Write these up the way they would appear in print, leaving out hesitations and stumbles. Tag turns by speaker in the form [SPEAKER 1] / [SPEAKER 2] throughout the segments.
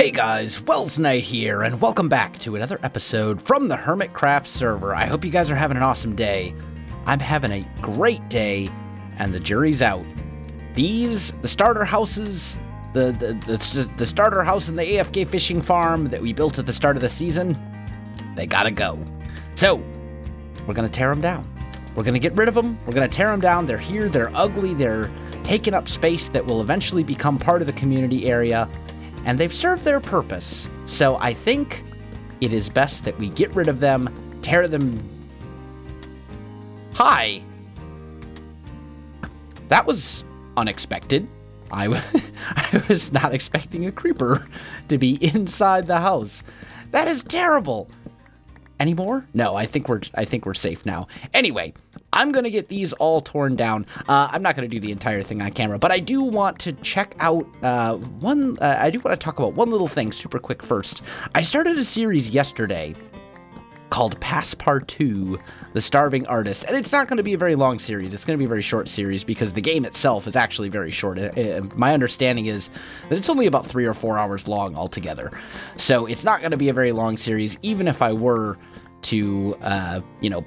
[SPEAKER 1] Hey guys, Welsknight here, and welcome back to another episode from the Hermitcraft server. I hope you guys are having an awesome day. I'm having a great day, and the jury's out. The starter houses, the starter house and the AFK fishing farm that we built at the start of the season, they gotta go. So, we're gonna tear them down. We're gonna get rid of them, we're gonna tear them down. They're here, they're ugly, they're taking up space that will eventually become part of the community area. And they've served their purpose, so I think it is best that we get rid of them, tear them... Hi! That was unexpected. I was not expecting a creeper to be inside the house. That is terrible! Any more? No, I think we're safe now. Anyway, I'm gonna get these all torn down. I'm not gonna do the entire thing on camera, but I do want to check out I do want to talk about one little thing super quick first. I started a series yesterday called Passepartout, the Starving Artist, and it's not going to be a very long series. It's going to be a very short series because the game itself is actually very short. My understanding is that it's only about 3 or 4 hours long altogether. So it's not going to be a very long series, even if I were to,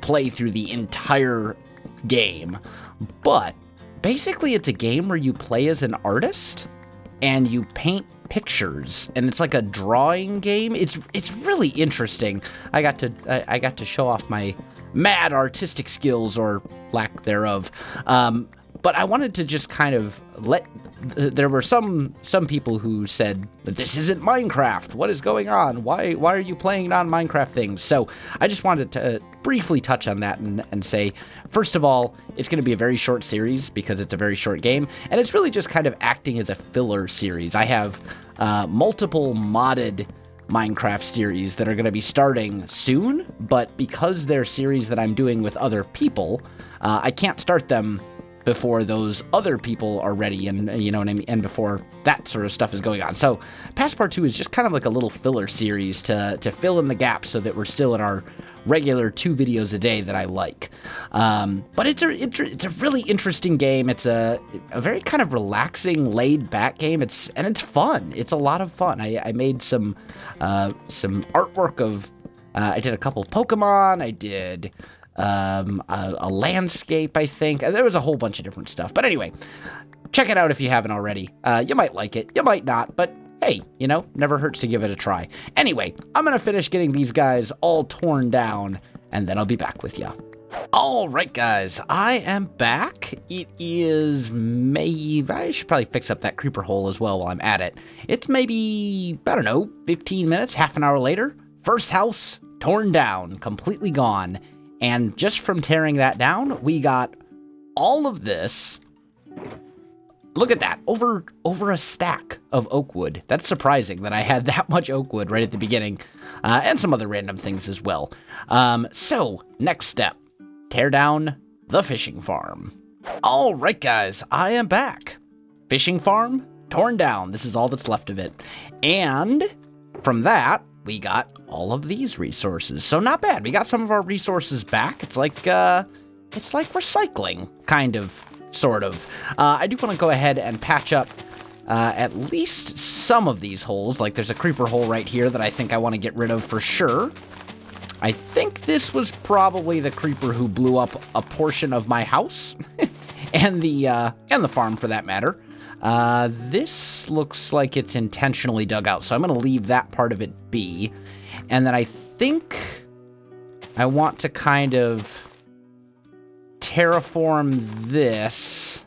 [SPEAKER 1] play through the entire game. But basically it's a game where you play as an artist and you paint pictures, and it's like a drawing game. It's really interesting. I got to show off my mad artistic skills, or lack thereof. But I wanted to just kind of there were some people who said that this isn't Minecraft. What is going on? Why are you playing non-Minecraft things? So I just wanted to briefly touch on that and say, first of all, it's going to be a very short series because it's a very short game, and it's really just kind of acting as a filler series. I have multiple modded Minecraft series that are going to be starting soon, but because they're series that I'm doing with other people, I can't start them before those other people are ready, and you know what I mean, and before that sort of stuff is going on. So Passepartout is just kind of like a little filler series to fill in the gaps so that we're still in our regular 2 videos a day that I like. But it's a really interesting game. It's a very kind of relaxing, laid-back game. It's fun. It's a lot of fun. I made some artwork of I did a couple Pokemon. I did a landscape, I think. There was a whole bunch of different stuff. But anyway, check it out if you haven't already. You might like it. You might not, but hey, never hurts to give it a try. Anyway, I'm going to finish getting these guys all torn down, and then I'll be back with you. Alright guys, I am back. It is I should probably fix up that creeper hole as well while I'm at it. It's maybe, I don't know, 15 minutes, half an hour later. First house, torn down, completely gone. And just from tearing that down, we got all of this. Look at that, over a stack of oak wood. That's surprising that I had that much oak wood right at the beginning, and some other random things as well. So, next step, tear down the fishing farm. All right, guys, I am back. Fishing farm, torn down. This is all that's left of it. And from that, we got all of these resources. So not bad. We got some of our resources back. It's like recycling, kind of, sort of. I do want to go ahead and patch up at least some of these holes. Like there's a creeper hole right here that I think I want to get rid of for sure. I think this was probably the creeper who blew up a portion of my house and the farm for that matter. This looks like it's intentionally dug out, so I'm going to leave that part of it be. And then I think I want to kind of terraform this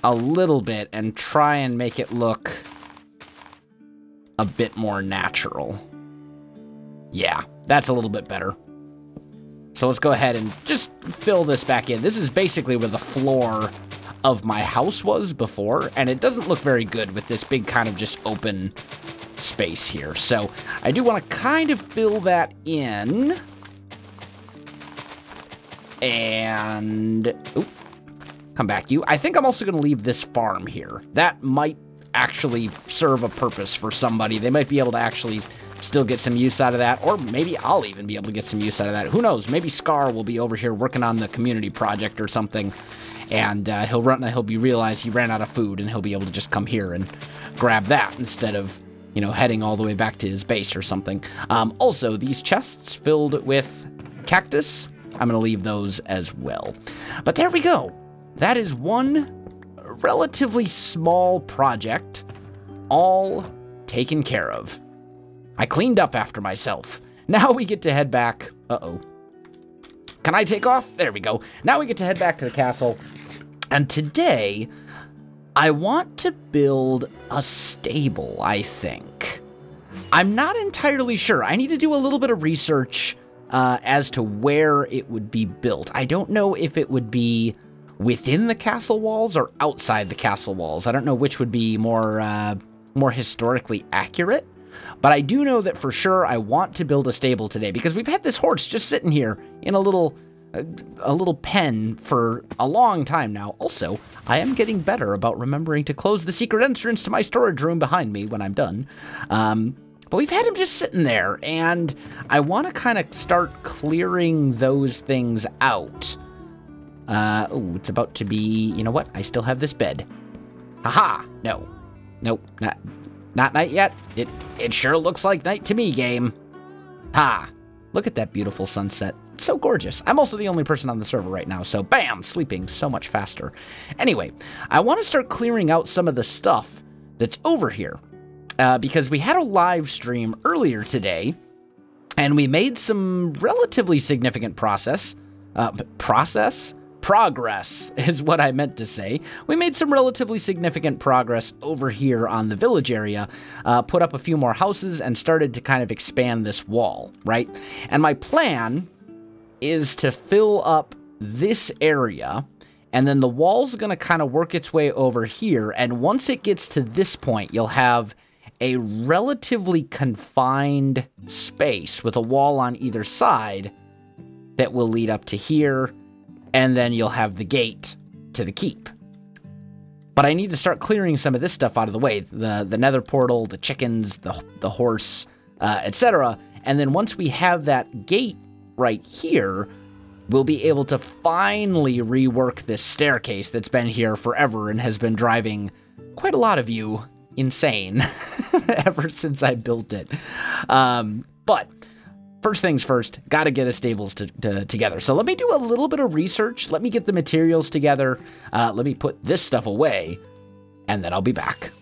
[SPEAKER 1] a little bit and try and make it look a bit more natural. Yeah, that's a little bit better. So let's go ahead and just fill this back in. This is basically where the floor of my house was before, and it doesn't look very good with this big kind of just open space here. So I do want to kind of fill that in. And come back, you. I think I'm also going to leave this farm here. That might actually serve a purpose for somebody. They might be able to actually still get some use out of that, or maybe I'll even be able to get some use out of that. Who knows? Maybe Scar will be over here working on the community project or something, and he'll realize he ran out of food, and he'll be able to just come here and grab that instead of you know, heading all the way back to his base or something. Also, these chests filled with cactus, I'm going to leave those as well. But there we go. That is one relatively small project, all taken care of. I cleaned up after myself. Now we get to head back. Uh-oh. Can I take off? There we go. Now we get to head back to the castle. And today, I want to build a stable, I think. I'm not entirely sure. I need to do a little bit of research as to where it would be built. I don't know if it would be within the castle walls or outside the castle walls. I don't know which would be more historically accurate. But I do know that for sure I want to build a stable today because we've had this horse just sitting here in a little pen for a long time now. Also, I am getting better about remembering to close the secret entrance to my storage room behind me when I'm done. But we've had him just sitting there, and I want to kind of start clearing those things out. Oh, it's about to be, you know what? I still have this bed. Haha! No. Nope, not night yet. It sure looks like night to me, game. Ha! Look at that beautiful sunset. It's so gorgeous. I'm also the only person on the server right now, so bam! Sleeping so much faster. Anyway, I want to start clearing out some of the stuff that's over here. Because we had a live stream earlier today, and we made some relatively significant progress is what I meant to say. We made some relatively significant progress over here on the village area, put up a few more houses, and started to kind of expand this wall, right? And my plan is to fill up this area, and then the wall's going to kind of work its way over here, and once it gets to this point, you'll have a relatively confined space with a wall on either side that will lead up to here, and then you'll have the gate to the keep. But I need to start clearing some of this stuff out of the way. The nether portal, the chickens, the horse, etc. And then once we have that gate right here, we'll be able to finally rework this staircase that's been here forever and has been driving quite a lot of you insane ever since I built it. But first things first, gotta get a stables together. So let me do a little bit of research. Let me get the materials together. Let me put this stuff away, and then I'll be back.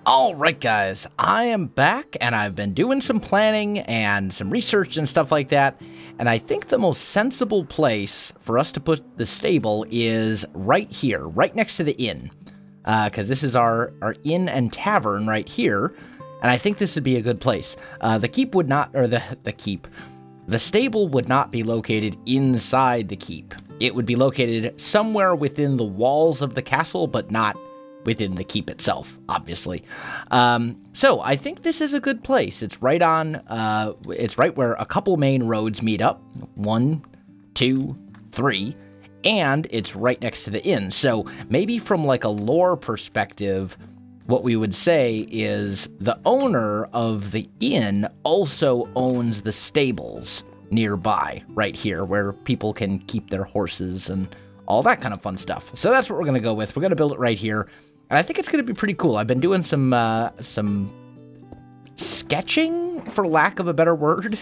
[SPEAKER 1] All right, guys, I am back, and I've been doing some planning and some research and stuff like that. And I think the most sensible place for us to put the stable is right here, right next to the inn. Because this is our inn and tavern right here. And I think this would be a good place. The keep would not, or the stable would not be located inside the keep. It would be located somewhere within the walls of the castle, but not within the keep itself, obviously. So I think this is a good place. It's right on, it's right where a couple main roads meet up. 1, 2, 3. And it's right next to the inn. So maybe from like a lore perspective, what we would say is the owner of the inn also owns the stables nearby, right here, where people can keep their horses and all that kind of fun stuff. So that's what we're going to go with. We're going to build it right here. And I think it's going to be pretty cool. I've been doing some sketching, for lack of a better word,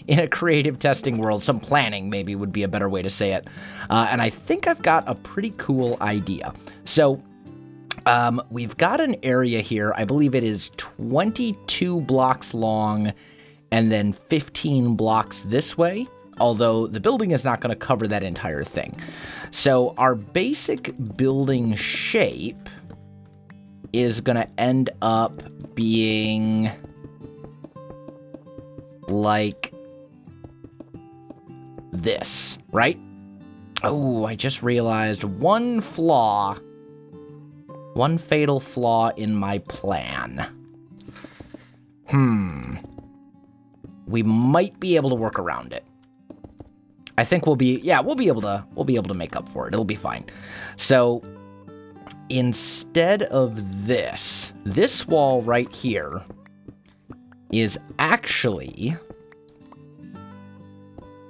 [SPEAKER 1] in a creative testing world. Some planning, maybe, would be a better way to say it. And I think I've got a pretty cool idea. So we've got an area here. I believe it is 22 blocks long and then 15 blocks this way, although the building is not going to cover that entire thing. So our basic building shape is going to end up being like this, right? Oh, I just realized one fatal flaw in my plan. We might be able to work around it. I think we'll be able to make up for it. It'll be fine. So instead of this wall right here is actually,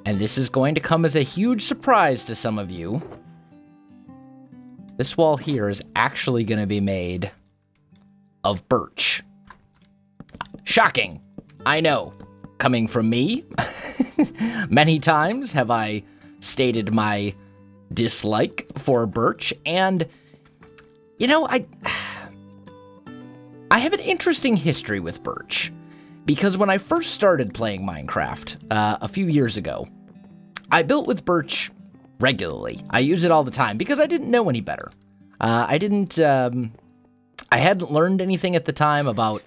[SPEAKER 1] and this is going to come as a huge surprise to some of you, this wall here is actually going to be made of birch. Shocking. I know. Coming from me, many times have I stated my dislike for birch, and, you know, I have an interesting history with birch, because when I first started playing Minecraft a few years ago, I built with birch regularly. I use it all the time because I didn't know any better. I hadn't learned anything at the time about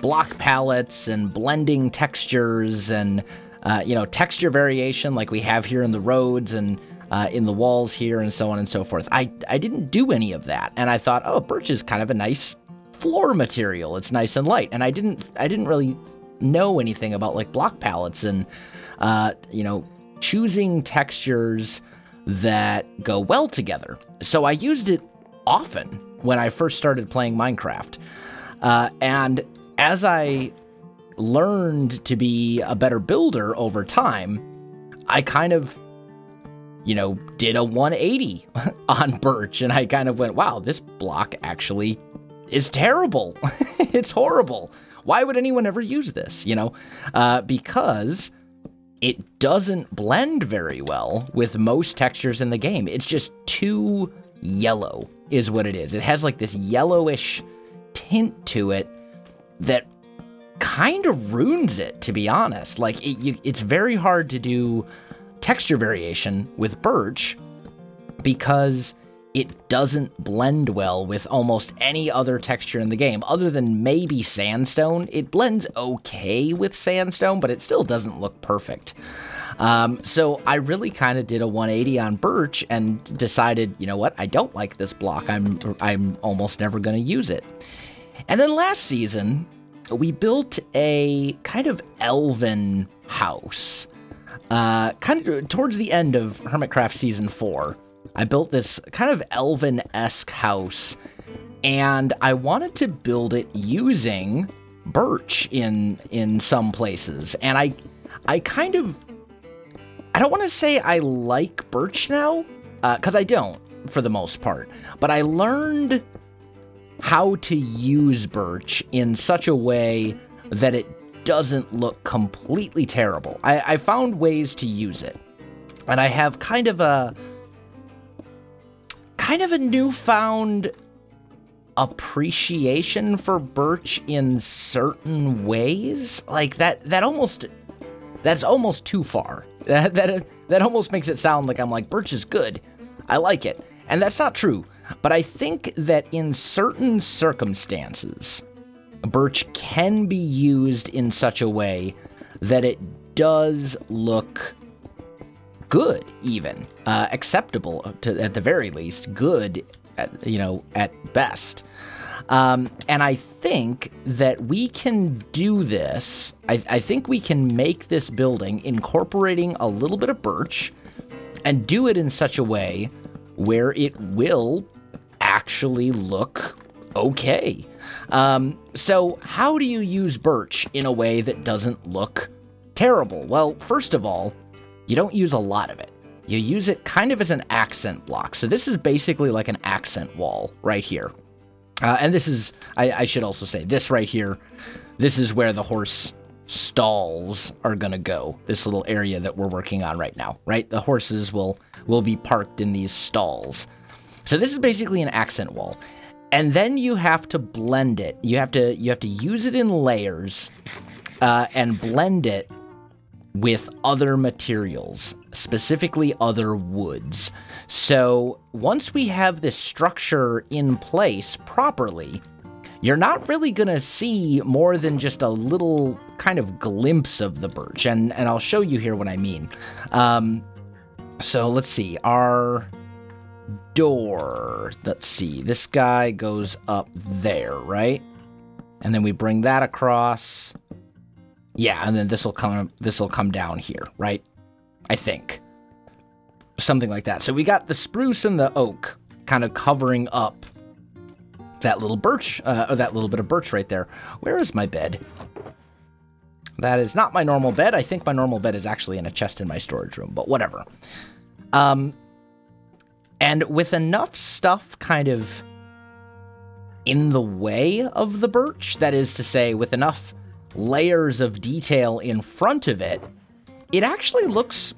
[SPEAKER 1] block palettes and blending textures and, you know, texture variation like we have here in the roads and in the walls here and so on and so forth. I didn't do any of that, and I thought, oh, birch is kind of a nice floor material. It's nice and light, and I didn't really know anything about like block palettes and, you know, choosing textures that go well together. So I used it often when I first started playing Minecraft, and as I learned to be a better builder over time, I kind of, you know, did a 180 on birch, and I kind of went, wow, this block actually is terrible. It's horrible. Why would anyone ever use this, you know? Because it doesn't blend very well with most textures in the game. It's just too yellow is what it is. It has like this yellowish tint to it that kind of ruins it, to be honest. Like, it's very hard to do texture variation with birch because it doesn't blend well with almost any other texture in the game, other than maybe sandstone. It blends okay with sandstone, but it still doesn't look perfect. So I really kind of did a 180 on birch and decided, you know what, I don't like this block. I'm almost never going to use it. And then last season, we built a kind of elven house. Kind of towards the end of Hermitcraft Season 4, I built this kind of elven-esque house, and I wanted to build it using birch in some places. And I kind of, I don't want to say I like birch now, because I don't, for the most part, but I learned how to use birch in such a way that it doesn't look completely terrible. I found ways to use it, and I have kind of a newfound appreciation for birch in certain ways. Like that's almost too far. That almost makes it sound like I'm like, birch is good, I like it, and that's not true. But I think that in certain circumstances, birch can be used in such a way that it does look good, even acceptable at the very least, good, you know, at best. And I think that we can do this. I think we can make this building incorporating a little bit of birch and do it in such a way where it will actually look okay. So how do you use birch in a way that doesn't look terrible? Well, first of all, you don't use a lot of it. You use it kind of as an accent block. So this is basically like an accent wall right here. And this is, I should also say, this right here, this is where the horse stalls are gonna go. This little area that we're working on right now, right? The horses will be parked in these stalls. So this is basically an accent wall. And then you have to blend it. You have to use it in layers and blend it with other materials, specifically other woods. So once we have this structure in place properly, you're not really gonna see more than just a little kind of glimpse of the birch. And I'll show you here what I mean. So let's see, our door, let's see, this guy goes up there, right? And then we bring that across. Yeah, and then this will come down here, right? I think. Something like that. So we got the spruce and the oak kind of covering up that little birch, or that little bit of birch right there. Where is my bed? That is not my normal bed. I think my normal bed is actually in a chest in my storage room, but whatever. And with enough stuff kind of in the way of the birch, that is to say, with enough layers of detail in front of it, it actually looks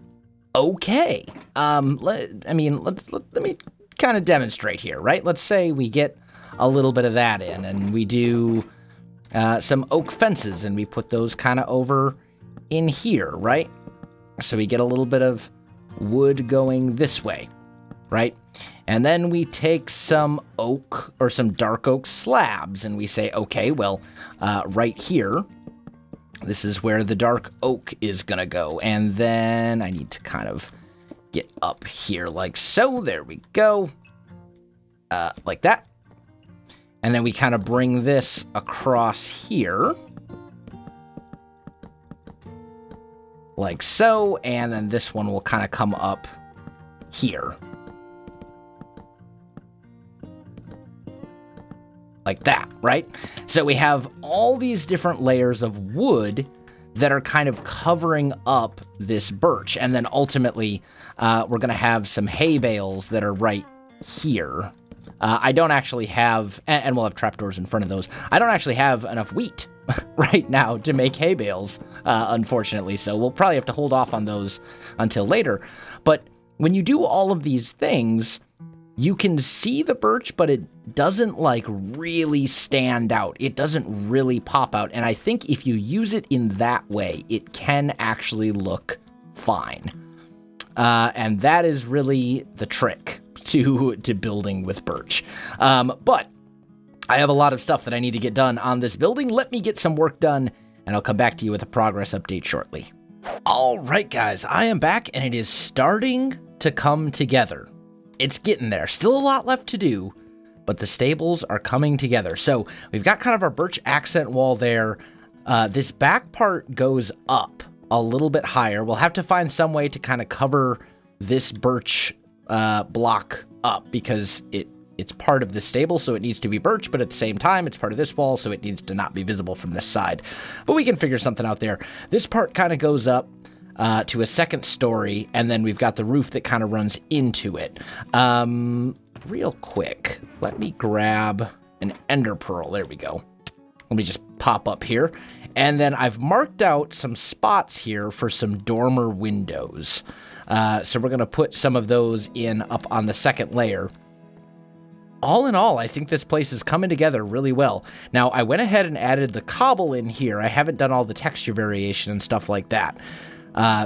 [SPEAKER 1] okay. Let me kind of demonstrate here, right? Let's say we get a little bit of that in, and we do some oak fences, and we put those kind of over in here, right? So we get a little bit of wood going this way, right? And then we take some oak or some dark oak slabs, and we say, okay, well, right here, this is where the dark oak is going to go. And then I need to kind of get up here like so. There we go. Like that. And then we kind of bring this across here. Like so. And then this one will kind of come up here. Like that, right? So we have all these different layers of wood that are kind of covering up this birch. And then ultimately, we're going to have some hay bales that are right here. I don't actually have, and we'll have trapdoors in front of those. I don't actually have enough wheat right now to make hay bales, unfortunately. So we'll probably have to hold off on those until later. But when you do all of these things, you can see the birch, but it doesn't like really stand out. It doesn't really pop out. And I think if you use it in that way, it can actually look fine. And that is really the trick to building with birch. But I have a lot of stuff that I need to get done on this building. Let me get some work done, and I'll come back to you with a progress update shortly. All right, guys, I am back, and it is starting to come together. It's getting there. Still a lot left to do, but the stables are coming together. So we've got kind of our birch accent wall there. This back part goes up a little bit higher. We'll have to find some way to kind of cover this birch block up because it's part of the stable, so it needs to be birch, but at the same time, it's part of this wall, so it needs to not be visible from this side. But we can figure something out there. This part kind of goes up to a second story, and then we've got the roof that kind of runs into it. Real quick, let me grab an ender pearl. There we go. Let me just pop up here. And then I've marked out some spots here for some dormer windows. So we're going to put some of those in up on the second layer. All in all, I think this place is coming together really well. Now, I went ahead and added the cobble in here. I haven't done all the texture variation and stuff like that.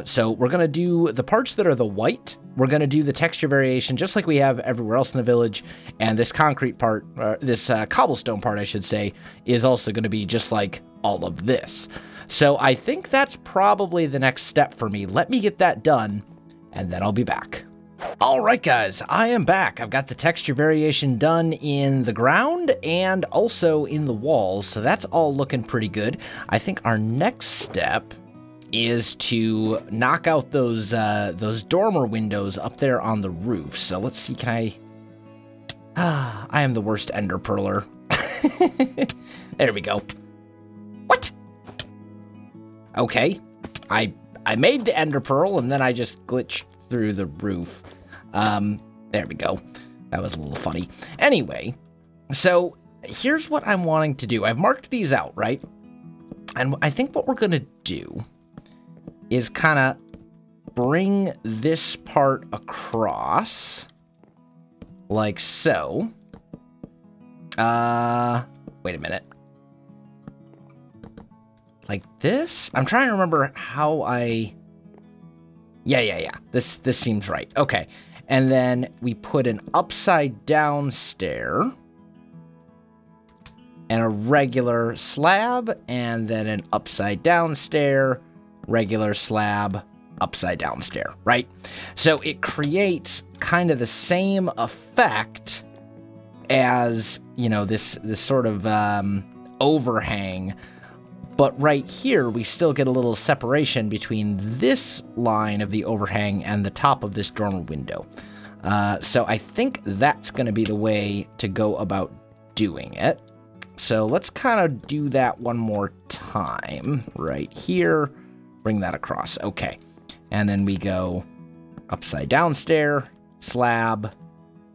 [SPEAKER 1] So we're going to do the parts that are the white. We're going to do the texture variation just like we have everywhere else in the village. And this concrete part, this cobblestone part, I should say, is also going to be just like all of this. So I think that's probably the next step for me. Let me get that done, and then I'll be back. All right, guys, I am back. I've got the texture variation done in the ground and also in the walls. So that's all looking pretty good. I think our next step is to knock out those dormer windows up there on the roof. So let's see, can I... I am the worst ender pearler. There we go. What? Okay. I made the ender pearl, and then I just glitched through the roof. There we go. That was a little funny. Anyway, so here's what I'm wanting to do. I've marked these out, right? And I think what we're going to do is kind of bring this part across like so. Wait a minute. Like this? I'm trying to remember how I... Yeah. This seems right. Okay. And then we put an upside down stair and a regular slab, and then an upside down stair, regular slab, upside down stair, right? So it creates kind of the same effect as, you know, this sort of overhang. But right here, we still get a little separation between this line of the overhang and the top of this dormer window. So I think that's going to be the way to go about doing it. So let's kind of do that one more time. Right here, bring that across. Okay. And then we go upside down stair, slab,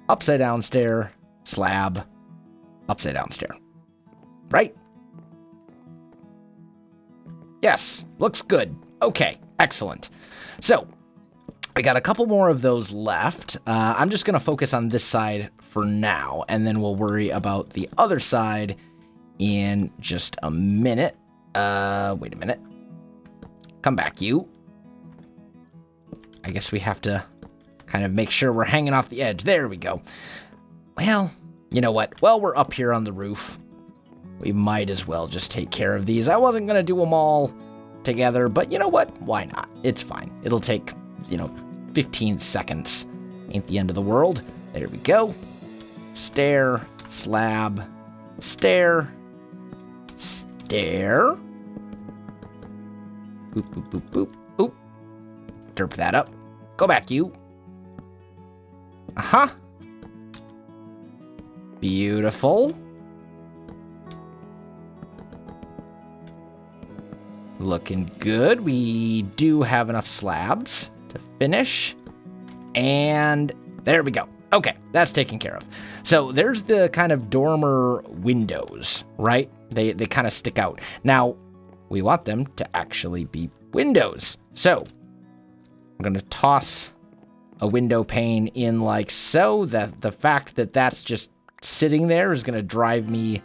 [SPEAKER 1] upside down stair, slab, upside down stair. Right? Yes, looks good. Okay, excellent. So, we got a couple more of those left. I'm just going to focus on this side for now, and then we'll worry about the other side in just a minute. Wait a minute. Come back, you. I guess we have to kind of make sure we're hanging off the edge. There we go. Well, you know what? While we're up here on the roof, we might as well just take care of these. I wasn't going to do them all together, but you know what? Why not? It's fine. It'll take, 15 seconds. Ain't the end of the world. There we go. Stair, slab, stair, stair. Boop, boop, boop, boop, boop. Derp that up. Go back, you. Uh-huh. Beautiful. Looking good. We do have enough slabs to finish. And there we go. Okay, that's taken care of. So there's the kind of dormer windows, right? They kind of stick out. Now, we want them to actually be windows. So I'm going to toss a window pane in like so. That the fact that that's just sitting there is going to drive me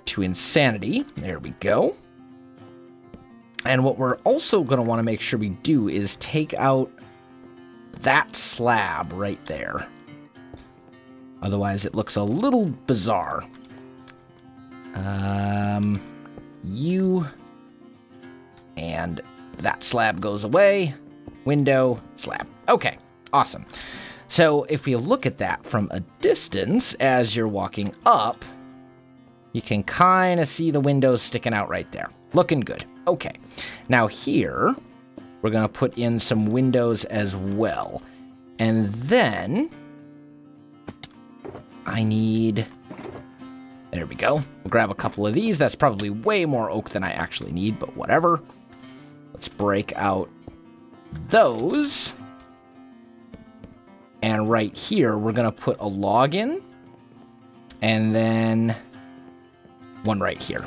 [SPEAKER 1] to insanity. There we go. And what we're also going to want to make sure we do is take out that slab right there. Otherwise, it looks a little bizarre. You and that slab goes away. Window, slab. Okay, awesome. So if we look at that from a distance as you're walking up, you can kind of see the windows sticking out right there. Looking good. Okay. Now here, we're going to put in some windows as well. And then I need... There we go. We'll grab a couple of these. That's probably way more oak than I actually need, but whatever. Let's break out those. And right here, we're going to put a log in. And then one right here.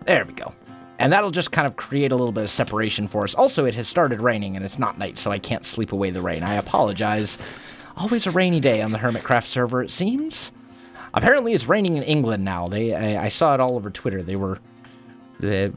[SPEAKER 1] There we go. And that'll just kind of create a little bit of separation for us. Also, it has started raining, and it's not night, so I can't sleep away the rain. I apologize. Always a rainy day on the Hermitcraft server, it seems. Apparently, it's raining in England now. I saw it all over Twitter. The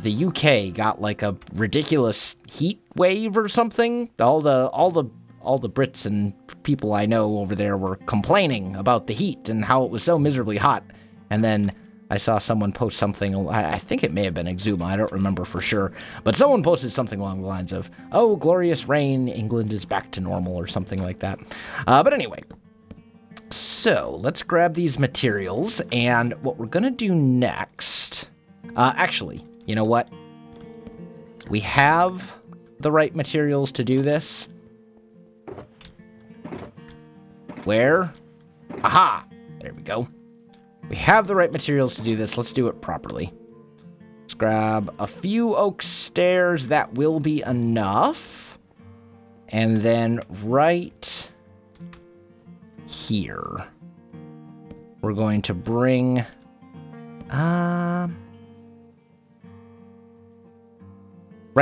[SPEAKER 1] UK got like a ridiculous heat wave or something. All the Brits and people I know over there were complaining about the heat and how it was so miserably hot. And then I saw someone post something, I think it may have been ikezou, I don't remember for sure, but someone posted something along the lines of, oh, glorious rain, England is back to normal, or something like that. But anyway, so let's grab these materials, and what we're going to do next, actually, you know what? We have the right materials to do this. Where? Aha! There we go. We have the right materials to do this. Let's do it properly. Let's grab a few oak stairs. That will be enough. And then right here, we're going to bring... right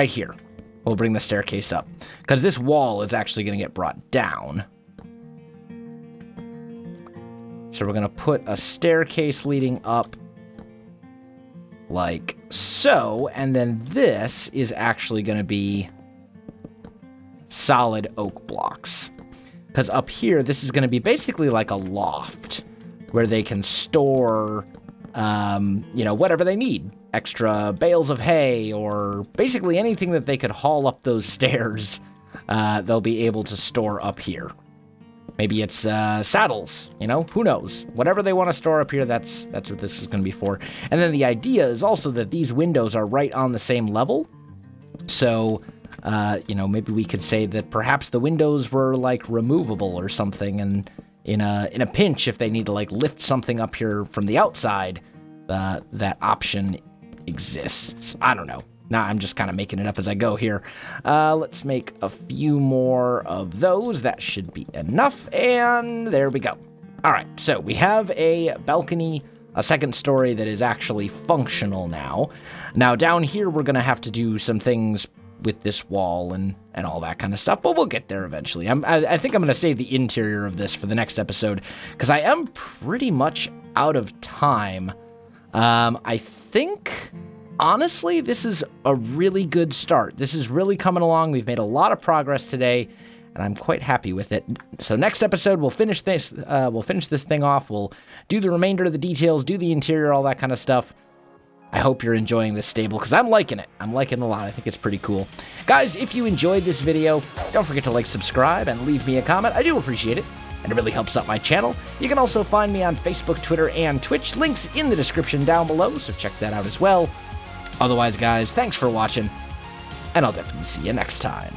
[SPEAKER 1] here. We'll bring the staircase up. Because this wall is actually going to get brought down. So we're going to put a staircase leading up like so, and then this is actually going to be solid oak blocks. Because up here, this is going to be basically like a loft where they can store, whatever they need. Extra bales of hay or basically anything that they could haul up those stairs, they'll be able to store up here. Maybe it's saddles, who knows? Whatever they want to store up here, that's what this is going to be for. And then the idea is also that these windows are right on the same level. So, maybe we could say that perhaps the windows were like removable or something, and in a pinch, if they need to like lift something up here from the outside, that option exists. I don't know. Nah, I'm just kind of making it up as I go here. Let's make a few more of those. That should be enough. And there we go. All right, so we have a balcony, a second story that is actually functional now. Now, down here, we're going to have to do some things with this wall and all that kind of stuff, but we'll get there eventually. I think I'm going to save the interior of this for the next episode, because I am pretty much out of time. I think, honestly, this is a really good start. This is really coming along. We've made a lot of progress today, and I'm quite happy with it. So next episode, we'll finish this. We'll finish this thing off. We'll do the remainder of the details, do the interior, all that kind of stuff. I hope you're enjoying this stable, because I'm liking it. I'm liking it a lot. I think it's pretty cool. Guys, if you enjoyed this video, don't forget to like, subscribe, and leave me a comment. I do appreciate it, and it really helps out my channel. You can also find me on Facebook, Twitter, and Twitch. Links in the description down below, so check that out as well. Otherwise, guys, thanks for watching, and I'll definitely see you next time.